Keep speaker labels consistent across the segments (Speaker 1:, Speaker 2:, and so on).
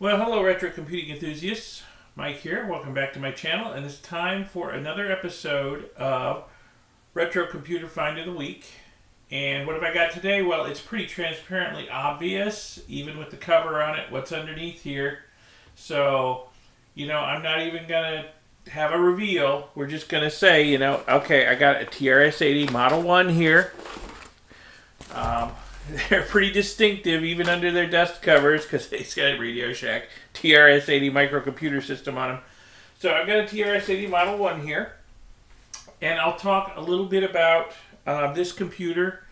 Speaker 1: Well, hello, retro computing enthusiasts. Mike here. Welcome back to my channel, and it's time for another episode of Retro Computer Find of the Week. And what have I got today? Well, it's pretty transparently obvious, even with the cover on it, what's underneath here. So, I'm not even going to have a reveal. We're just going to say, okay, I got a TRS-80 Model 1 here. They're pretty distinctive, even under their dust covers, because they got a radioshack TRS-80 microcomputer system on them. So I've got a TRS-80 Model 1 here, and I'll talk a little bit about this computer,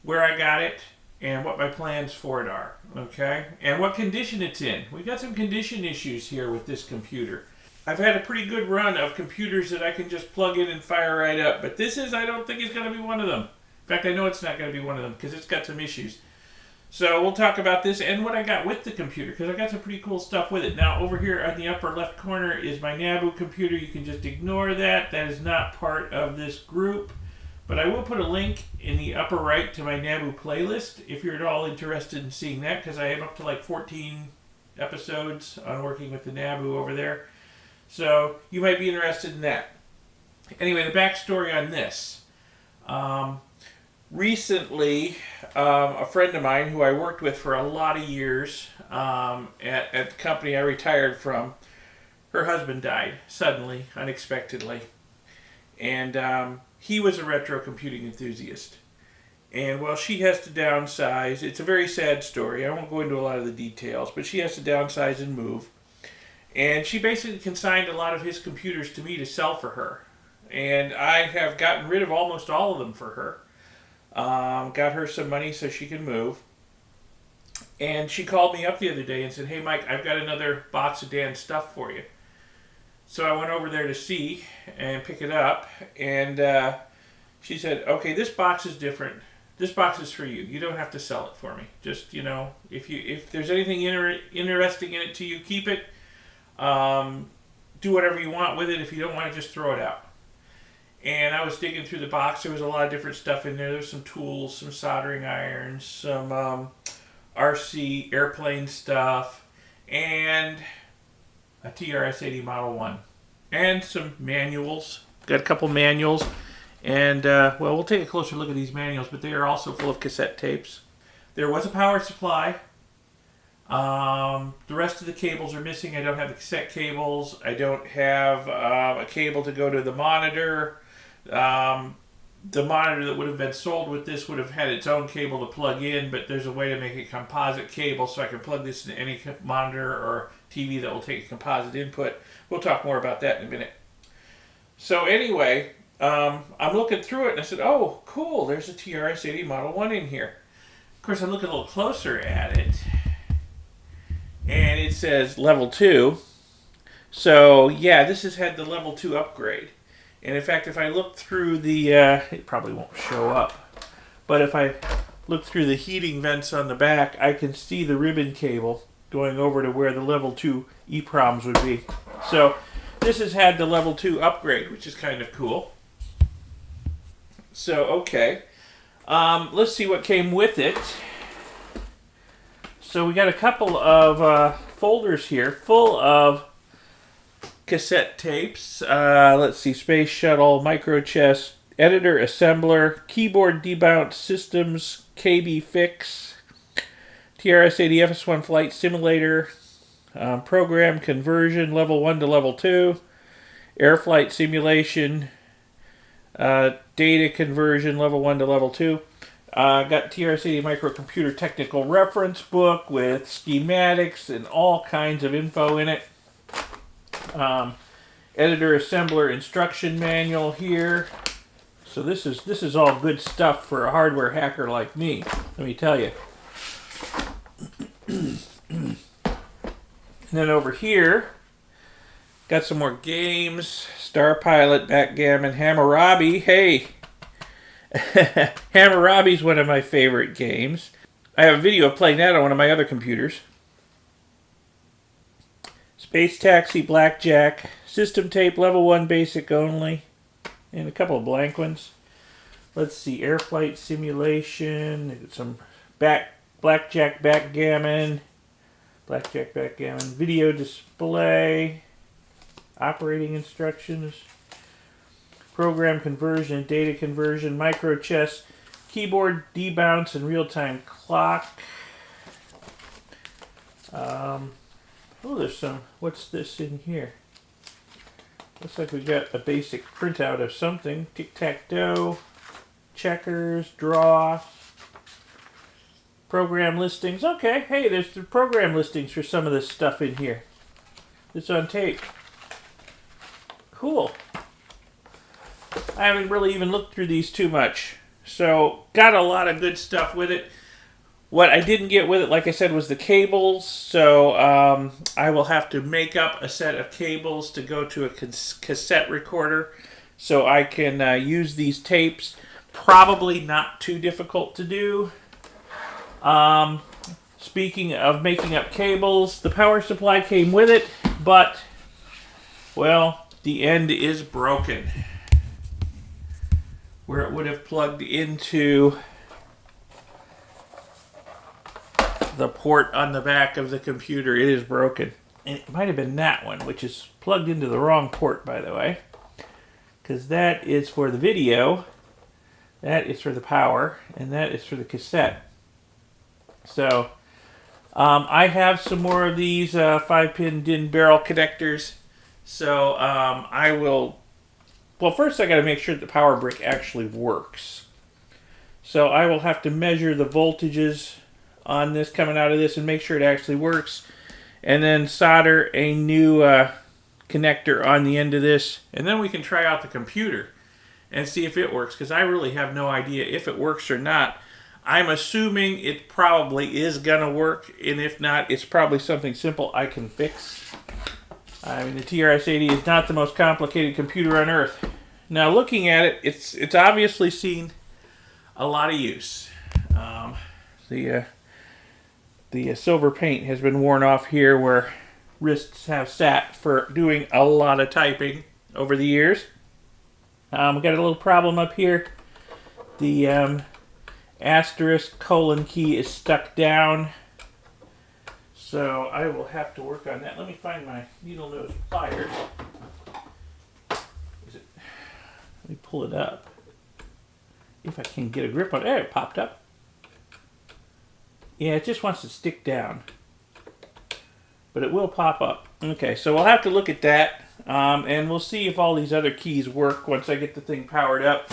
Speaker 1: where I got it, and what my plans for it are, okay? And what condition it's in. We've got some condition issues here with this computer. I've had a pretty good run of computers that I can just plug in and fire right up, but I don't think is going to be one of them. In fact, I know it's not going to be one of them because it's got some issues. So we'll talk about this and what I got with the computer, because I got some pretty cool stuff with it. Now, over here on the upper left corner is my Nabu computer. You can just ignore that. That is not part of this group. But I will put a link in the upper right to my Nabu playlist if you're at all interested in seeing that, because I am up to like 14 episodes on working with the Nabu over there. So you might be interested in that. Anyway, the backstory on this. Recently, a friend of mine who I worked with for a lot of years at the company I retired from, her husband died suddenly, unexpectedly. And he was a retro computing enthusiast. And well, she has to downsize. It's a very sad story. I won't go into a lot of the details, but she has to downsize and move. And she basically consigned a lot of his computers to me to sell for her. And I have gotten rid of almost all of them for her. Got her some money so she can move. And she called me up the other day and said, "Hey Mike, I've got another box of Dan's stuff for you." So I went over there to see and pick it up. And she said, "Okay, this box is different. This box is for you. You don't have to sell it for me. Just, if there's anything interesting in it to you, keep it. Do whatever you want with it. If you don't want it, just throw it out." And I was digging through the box. There was a lot of different stuff in there. There's some tools, some soldering irons, some RC airplane stuff, and a TRS-80 Model 1. And some manuals. Got a couple manuals. And, we'll take a closer look at these manuals, but they are also full of cassette tapes. There was a power supply. The rest of the cables are missing. I don't have the cassette cables. I don't have a cable to go to the monitor. The monitor that would have been sold with this would have had its own cable to plug in, but there's a way to make a composite cable so I can plug this into any monitor or TV that will take a composite input. We'll talk more about that in a minute. So anyway, I'm looking through it and I said, "Oh, cool, there's a TRS-80 Model 1 in here." Of course, I look a little closer at it, and it says level 2. So yeah, this has had the level 2 upgrade. And in fact, if I look through the, it probably won't show up, but if I look through the heating vents on the back, I can see the ribbon cable going over to where the level 2 EEPROMs would be. So this has had the level 2 upgrade, which is kind of cool. So, okay. Let's see what came with it. So we got a couple of folders here full of cassette tapes. Let's see, Space Shuttle, Micro Chess, Editor, Assembler, Keyboard Debounce Systems, KB Fix, TRS-80 FS1 Flight Simulator, Program Conversion, Level 1 to Level 2, Air Flight Simulation, Data Conversion, Level 1 to Level 2. Got TRS-80 Microcomputer Technical Reference Book with schematics and all kinds of info in it. Editor Assembler Instruction Manual here. So this is all good stuff for a hardware hacker like me, let me tell you. And then over here, got some more games. Star Pilot, Backgammon, Hammurabi. Hey! Hammurabi's one of my favorite games. I have a video of playing that on one of my other computers. Space Taxi, Blackjack, System Tape, Level 1 Basic only, and a couple of blank ones. Let's see, Air Flight Simulation, some Blackjack, Backgammon, blackjack, backgammon, video display, operating instructions, program conversion, data conversion, micro chess, keyboard debounce, and real-time clock. Oh, there's some. What's this in here? Looks like we got a basic printout of something. Tic-tac-toe, checkers, draw, program listings. Okay, hey, there's the program listings for some of this stuff in here. It's on tape. Cool. I haven't really even looked through these too much. So, got a lot of good stuff with it. What I didn't get with it, like I said, was the cables. So, I will have to make up a set of cables to go to a cassette recorder so I can use these tapes. Probably not too difficult to do. Speaking of making up cables, the power supply came with it, but, well, the end is broken. Where it would have plugged into the port on the back of the computer, it is broken. And it might have been that one, which is plugged into the wrong port, by the way. Because that is for the video, that is for the power, and that is for the cassette. So, I have some more of these 5-pin DIN barrel connectors. So, I will... Well, first I got to make sure that the power brick actually works. So I will have to measure the voltages on this coming out of this and make sure it actually works. And then solder a new connector on the end of this. And then we can try out the computer and see if it works. Because I really have no idea if it works or not. I'm assuming it probably is going to work. And if not, it's probably something simple I can fix. I mean, the TRS-80 is not the most complicated computer on earth. Now, looking at it, it's obviously seen a lot of use. The silver paint has been worn off here where wrists have sat for doing a lot of typing over the years. We got a little problem up here. The asterisk colon key is stuck down. So I will have to work on that. Let me find my needle nose pliers. Let me pull it up. If I can get a grip on it. There, it popped up. Yeah, it just wants to stick down. But it will pop up. Okay, so we'll have to look at that. And we'll see if all these other keys work once I get the thing powered up.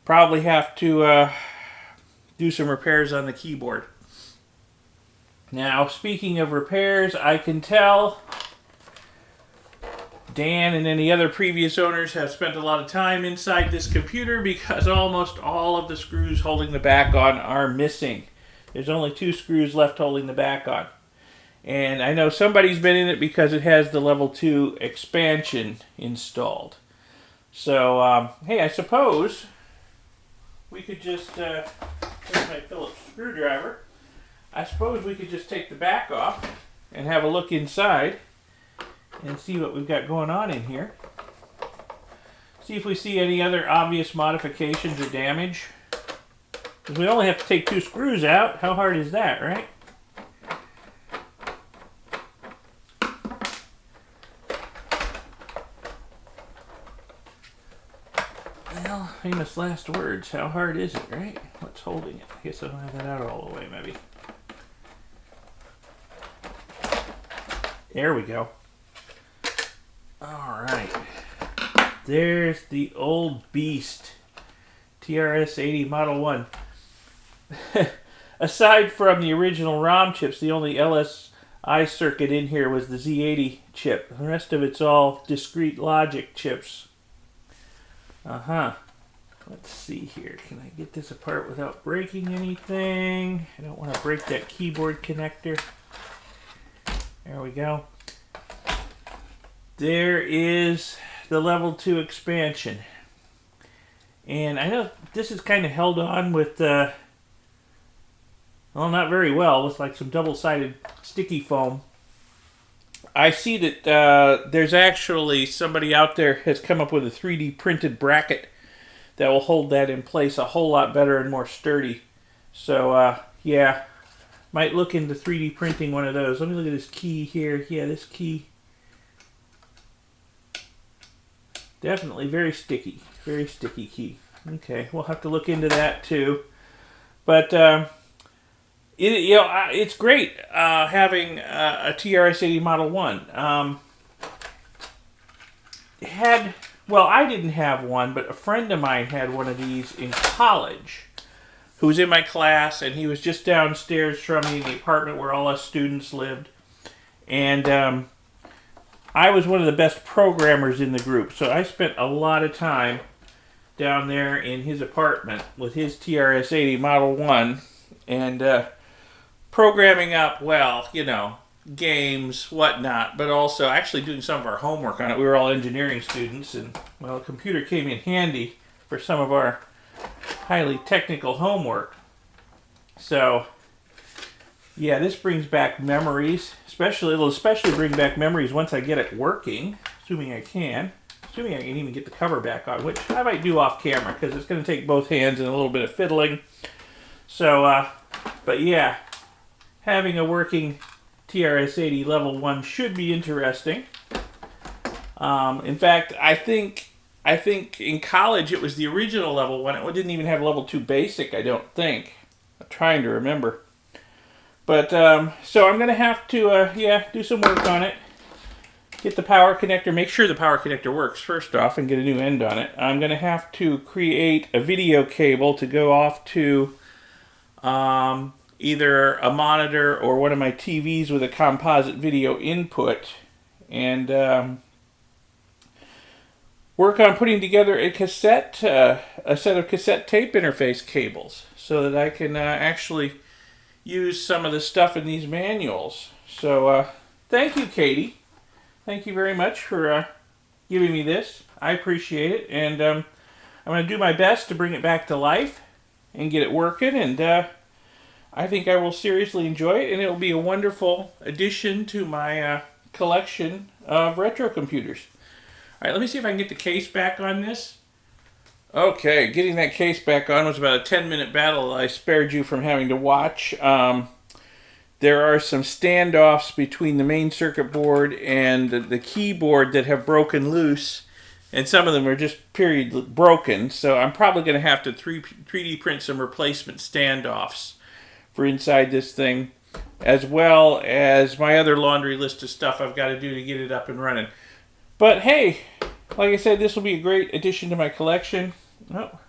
Speaker 1: Probably have to do some repairs on the keyboard. Now, speaking of repairs, I can tell Dan and any other previous owners have spent a lot of time inside this computer because almost all of the screws holding the back on are missing. There's only 2 screws left holding the back on. And I know somebody's been in it because it has the level 2 expansion installed. So, hey, I suppose we could just, here's my Phillips screwdriver. I suppose we could just take the back off and have a look inside and see what we've got going on in here. See if we see any other obvious modifications or damage. Because we only have to take 2 screws out. How hard is that, right? Well, famous last words. How hard is it, right? What's holding it? I guess I don't have that out all the way, maybe. There we go. Alright. There's the old beast. TRS-80 Model 1. Aside from the original ROM chips, the only LSI circuit in here was the Z80 chip. The rest of it's all discrete logic chips. Let's see here. Can I get this apart without breaking anything? I don't want to break that keyboard connector. There we go. There is the level 2 expansion. And I know this is kind of held on with, well, not very well, with like some double-sided sticky foam. I see that there's actually somebody out there has come up with a 3D printed bracket that will hold that in place a whole lot better and more sturdy. So, yeah, Might look into 3D printing one of those. Let me look at this key here. Yeah, this key. Definitely very sticky. Very sticky key. Okay, we'll have to look into that too. But it's great having a TRS-80 Model 1. I didn't have one, but a friend of mine had one of these in college, who was in my class, and he was just downstairs from me in the apartment where all us students lived. And I was one of the best programmers in the group, so I spent a lot of time down there in his apartment with his TRS-80 Model 1, and programming up, games, whatnot, but also actually doing some of our homework on it. We were all engineering students, and, a computer came in handy for some of our highly technical homework. So, yeah, this brings back memories. It'll especially bring back memories once I get it working, assuming I can. Assuming I can even get the cover back on, which I might do off camera, because it's going to take both hands and a little bit of fiddling. So, but yeah, having a working TRS-80 Level 1 should be interesting. In fact, I think in college it was the original Level 1. It didn't even have Level 2 Basic, I don't think. I'm trying to remember. But, so I'm going to have to, do some work on it. Get the power connector, make sure the power connector works first off, and get a new end on it. I'm going to have to create a video cable to go off to either a monitor or one of my TVs with a composite video input, and work on putting together a set of cassette tape interface cables so that I can actually use some of the stuff in these manuals. So thank you, Katie. Thank you very much for giving me this. I appreciate it, and I'm going to do my best to bring it back to life and get it working, and I think I will seriously enjoy it, and it will be a wonderful addition to my collection of retro computers. All right, let me see if I can get the case back on this. Okay, getting that case back on was about a 10-minute battle I spared you from having to watch. There are some standoffs between the main circuit board and the keyboard that have broken loose, and some of them are just period broken, so I'm probably going to have to 3D print some replacement standoffs for inside this thing, as well as my other laundry list of stuff I've got to do to get it up and running. But hey, like I said, this will be a great addition to my collection. Oh.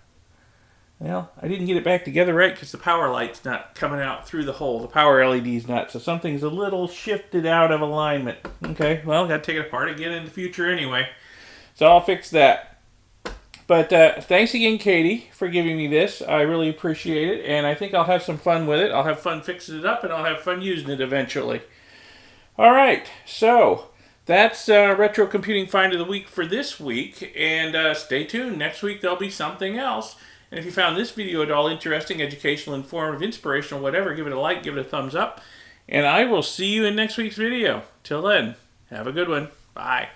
Speaker 1: Well, I didn't get it back together right because the power light's not coming out through the hole. The power LED's not, so something's a little shifted out of alignment. Okay, well, got to take it apart again in the future anyway. So I'll fix that. But thanks again, Katie, for giving me this. I really appreciate it, and I think I'll have some fun with it. I'll have fun fixing it up, and I'll have fun using it eventually. All right, so that's Retro Computing Find of the Week for this week, and stay tuned. Next week there'll be something else. And if you found this video at all interesting, educational, informative, inspirational, whatever, give it a like, give it a thumbs up. And I will see you in next week's video. Till then, have a good one. Bye.